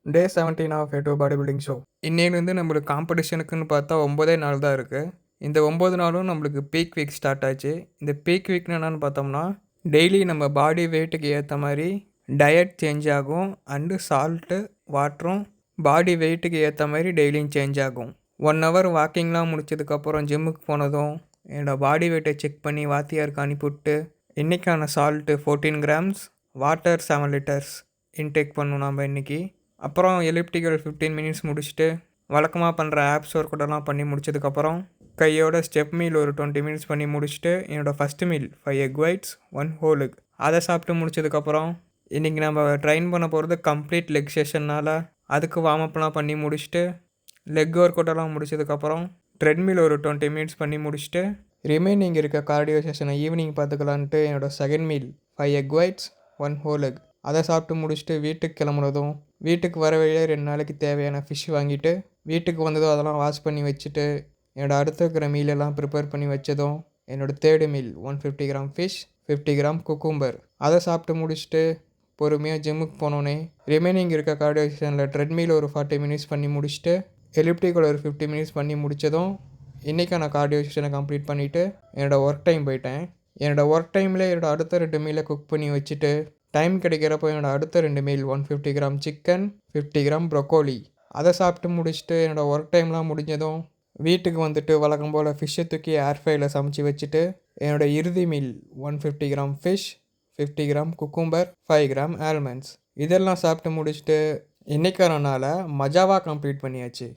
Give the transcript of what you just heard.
Day 17 of a two body building show. இன்னையிலேருந்து நம்மளுக்கு காம்படிஷனுக்குன்னு பார்த்தா 9 நாள் தான் இருக்கு. இந்த 9 நாளும் நம்மளுக்கு பீக் வீக் ஸ்டார்ட் ஆச்சு. இந்த பீக் வீக்னா என்னன்னு பார்த்தோம்னா, டெய்லி நம்ம பாடி வெயிட்டுக்கு ஏத்த மாரி டயட் சேஞ்ச் ஆகும். அண்டு சால்ட்டு, வாட்டரும் பாடி வெயிட்டுக்கு ஏத்த மாரி டெய்லியும் சேஞ்ச் ஆகும். 1 ஹவர் வாக்கிங்லாம் முடிச்சதுக்கப்புறம் ஜிம்முக்கு போனதும், என்னோட பாடி வெயிட்ட செக் பண்ணி வாத்தியாருக்கு அனுப்பிவுட்டு, இன்னைக்கான salt 14 grams, water 7 litres intake பண்ணணும் நம்ம இன்னைக்கு. அப்புறம் எலிப்டிக்கல் 15 மினிட்ஸ் முடிச்சுட்டு, வழக்கமா பண்ற ஆப்ஸ் ஒர்க் அவுட்டெல்லாம் பண்ணி முடிச்சதுக்கப்புறம், கையோட ஸ்டெப் மீல் ஒரு 20 மினிட்ஸ் பண்ணி முடிச்சுட்டு, என்னோட first meal 5 egg whites, 1 whole egg. அத சாப்பிட்டு முடிச்சதுக்கப்புறம், இன்னைக்கு நம்ம ட்ரெயின் பண்ண போறது கம்ப்ளீட் லெக் செஷன்னால, அதுக்கு வார்ம் அப்லாம் பண்ணி முடிச்சுட்டு, லெக் ஒர்க் அவுட்டெல்லாம் முடிச்சதுக்கப்புறம், ட்ரெட்மில் ஒரு 20 மினிட்ஸ் பண்ணி முடிச்சுட்டு, ரிமைனிங் இருக்க கார்டியோ செஷனை ஈவினிங் பார்த்துக்கலான்ட்டு என்னோட second meal 5 egg whites, 1 whole egg. அதை சாப்பிட்டு முடிச்சுட்டு வீட்டுக்கு கிளம்புனதும், வீட்டுக்கு வர வழியிலே 2 நாளைக்கு தேவையான ஃபிஷ் வாங்கிட்டு, வீட்டுக்கு வந்ததும் அதெல்லாம் வாஷ் பண்ணி வச்சுட்டு, என்னோட அடுத்து இருக்கிற மீலெல்லாம் ப்ரிப்பேர் பண்ணி வச்சதும், என்னோட third meal 150 gram fish, 50 gram cucumber. அதை சாப்பிட்டு முடிச்சுட்டு, பொறுமையாக ஜிம்முக்கு போனோன்னே, ரிமைனிங் இருக்க கார்டியோ செஷனில் ட்ரெட்மில் ஒரு 40 மினிட்ஸ் பண்ணி முடிச்சுட்டு, எலிப்டிக்கல் ஒரு 50 மினிட்ஸ் பண்ணி முடித்ததும், இன்றைக்கான கார்டியோ செஷனை கம்ப்ளீட் பண்ணிவிட்டு, என்னோடய ஒர்க் டைம் போயிட்டேன். என்னோட ஒர்க் டைமில் என்னோட அடுத்த 2 மீலை குக் பண்ணி வச்சுட்டு, டைம் கிடைக்கிறப்போ என்னோட அடுத்த 2 meal 150 gram chicken, 50 gram broccoli. அதை சாப்பிட்டு முடிச்சுட்டு என்னோட ஒர்க் டைம்லாம் முடிஞ்சதும், வீட்டுக்கு வந்துட்டு வழக்கம் போல் ஃபிஷ்ஷை தூக்கி ஏர் ஃப்ரையில் சமைச்சு வச்சுட்டு, என்னோட இறுதி meal 150 gram fish, 50 gram cucumber, 5 gram almonds. இதெல்லாம் சாப்பிட்டு முடிச்சுட்டு, இன்னைக்கான நாளை மஜாவாக கம்ப்ளீட் பண்ணியாச்சு.